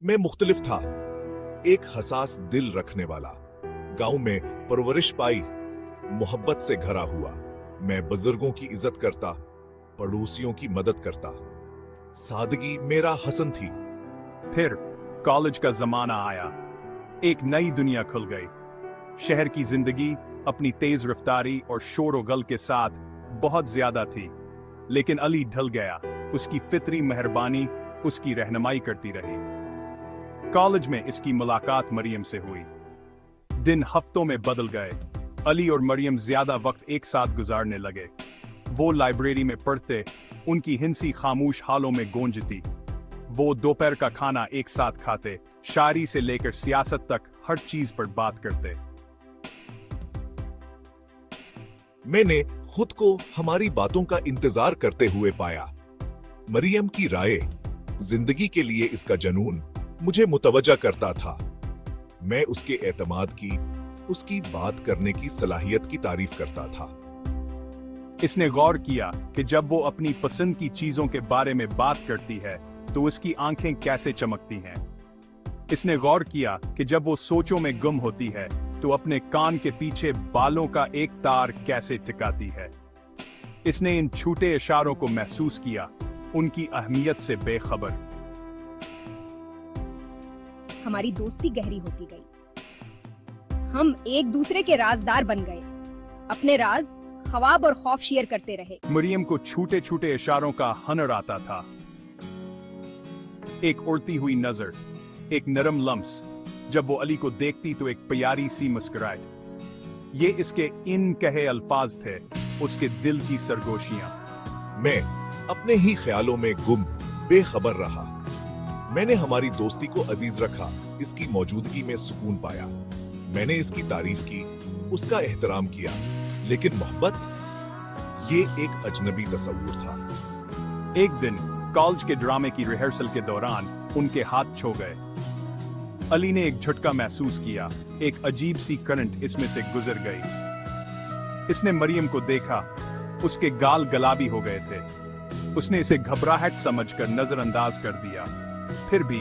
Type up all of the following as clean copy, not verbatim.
मैं मुख्तलिफ था, एक हसास दिल रखने वाला, गांव में परवरिश पाई, मोहब्बत से घरा हुआ। मैं बुजुर्गों की इज्जत करता, पड़ोसियों की मदद करता। सादगी मेरा हसन थी। फिर कॉलेज का जमाना आया, एक नई दुनिया खुल गई। शहर की जिंदगी अपनी तेज रफ्तारी और शोर गल के साथ बहुत ज्यादा थी, लेकिन अली ढल गया। उसकी फितरी मेहरबानी उसकी रहनुमाई करती रही। कॉलेज में इसकी मुलाकात मरियम से हुई। दिन हफ्तों में बदल गए। अली और मरियम ज्यादा वक्त एक साथ गुजारने लगे। वो लाइब्रेरी में पढ़ते, उनकी हिंसी खामोश हालों में गूंजती। वो दोपहर का खाना एक साथ खाते, शायरी से लेकर सियासत तक हर चीज पर बात करते। मैंने खुद को हमारी बातों का इंतजार करते हुए पाया। मरियम की राय, जिंदगी के लिए इसका जुनून मुझे मुतवज्जा करता था। मैं उसके एतमाद की, उसकी बात करने की सलाहियत की तारीफ करता था। इसने गौर किया कि जब वो अपनी पसंद की चीजों के बारे में बात करती है तो उसकी आंखें कैसे चमकती हैं। इसने गौर किया कि जब वो सोचों में गुम होती है तो अपने कान के पीछे बालों का एक तार कैसे टिकाती है। इसने इन छूटे इशारों को महसूस किया, उनकी अहमियत से बेखबर। हमारी दोस्ती गहरी होती गई। हम एक दूसरे के राजदार बन गए। अपने राज, ख्वाब और खौफ शेयर करते रहे। मरियम को छूटे छूटे इशारों का हुनर आता था। एक उड़ती हुई नजर, एक नरम लम्स, जब वो अली को देखती तो एक प्यारी सी मुस्कुराहट। ये इसके इन कहे अल्फाज थे, उसके दिल की सरगोशियां। मैं अपने ही ख्यालों में गुम, बेखबर रहा। मैंने हमारी दोस्ती को अजीज रखा, इसकी मौजूदगी में सुकून पाया। मैंने इसकी तारीफ की, उसका एहतराम किया, लेकिन मोहब्बत, ये एक अजनबी तस्वुर था। एक दिन कॉलेज के ड्रामे की रिहर्सल के दौरान उनके हाथ छू गए। अली ने एक झटका महसूस किया, एक अजीब सी करंट इसमें से गुजर गई। इसने मरियम को देखा, उसके गाल गुलाबी हो गए थे। उसने इसे घबराहट समझकर नजरअंदाज कर दिया। फिर भी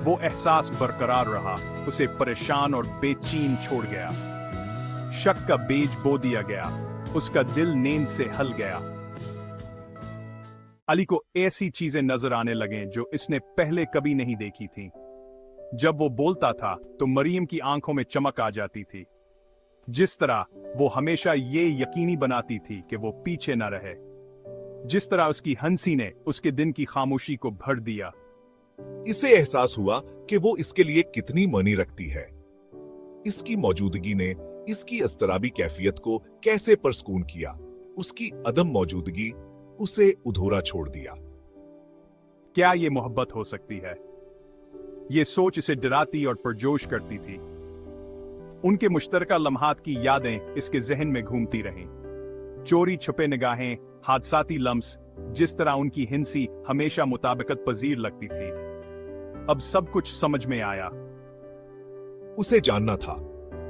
वो एहसास बरकरार रहा, उसे परेशान और बेचैन छोड़ गया। शक का बीज बो दिया गया, उसका दिल नींद से हल गया। अली को ऐसी चीजें नजर आने लगे जो इसने पहले कभी नहीं देखी थी। जब वो बोलता था तो मरियम की आंखों में चमक आ जाती थी। जिस तरह वो हमेशा ये यकीनी बनाती थी कि वो पीछे न रहे। जिस तरह उसकी हंसी ने उसके दिन की खामोशी को भर दिया। इसे एहसास हुआ कि वो इसके लिए कितनी मानी रखती है। इसकी मौजूदगी ने इसकी अस्तराबी कैफियत को कैसे परसकून किया। उसकी अदम मौजूदगी उसे अधूरा छोड़ दिया। क्या ये मोहब्बत हो सकती है? ये सोच इसे डराती और पुरजोश करती थी। उनके मुश्तरका लम्हात की यादें इसके जहन में घूमती रहीं। चोरी छुपे निगाहें, हादसाती लम्स, जिस तरह उनकी हिंसी हमेशा मुताबिकत पजीर लगती थी। अब सब कुछ समझ में आया। उसे जानना था,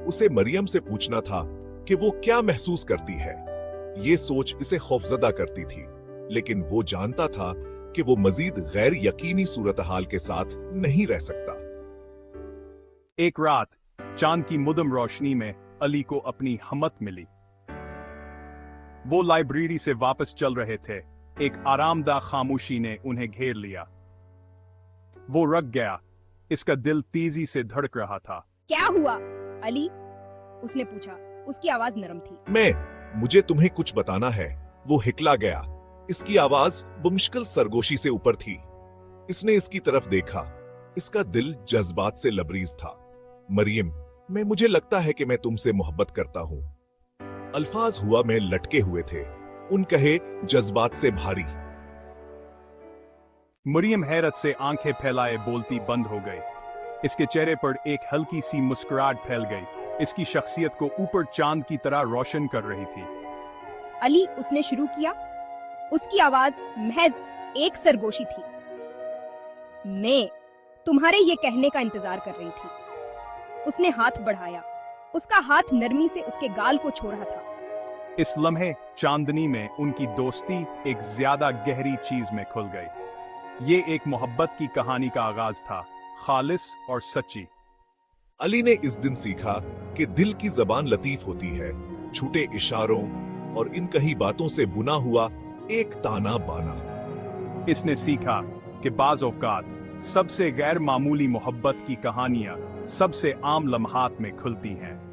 उसे मरियम से पूछना था कि वो क्या महसूस करती है। ये सोच इसे खौफजदा करती थी, लेकिन वो जानता था कि वो मजीद गैर यकीनी सूरत हाल के साथ नहीं रह सकता। एक रात चांद की मुदम रोशनी में अली को अपनी हमत मिली। वो लाइब्रेरी से वापस चल रहे थे। एक आरामदाह खामोशी ने उन्हें घेर लिया। वो रुक गया, इसका दिल तेजी से धड़क रहा था। क्या हुआ अली? उसने पूछा। उसकी आवाज नरम थी। मुझे तुम्हें कुछ बताना है। वो हिकला गया। इसकी आवाज बमुश्किल सरगोशी से ऊपर थी। इसने इसकी तरफ देखा। इसका दिल जज्बात से लबरीज था। मरियम, मुझे लगता है कि मैं तुमसे मोहब्बत करता हूं। अल्फाज हुआ में लटके हुए थे, उन कहे जज्बात से भारी। मरियम हैरत से आंखें फैलाए बोलती बंद हो गई। इसके चेहरे पर एक हल्की सी मुस्कुराहट फैल गई। इसकी शख्सियत को ऊपर चांद की तरह रोशन कर रही थी। अली, उसने शुरू किया। उसकी आवाज महज एक सरगोशी थी। मैं तुम्हारे ये कहने का इंतजार कर रही थी। उसने हाथ बढ़ाया। उसका हाथ नरमी से उसके गाल को छू रहा था। इस लम्हे चांदनी में उनकी दोस्ती एक ज्यादा गहरी चीज में खुल गई। ये एक मोहब्बत की कहानी का आगाज था, खालिस और सच्ची। अली ने इस दिन सीखा कि दिल की जबान लतीफ होती है, छूटे इशारों और इन कही बातों से बुना हुआ एक ताना बाना। इसने सीखा कि बाज़ औक़ात सबसे गैर मामूली मोहब्बत की कहानियां सबसे आम लम्हात में खुलती हैं।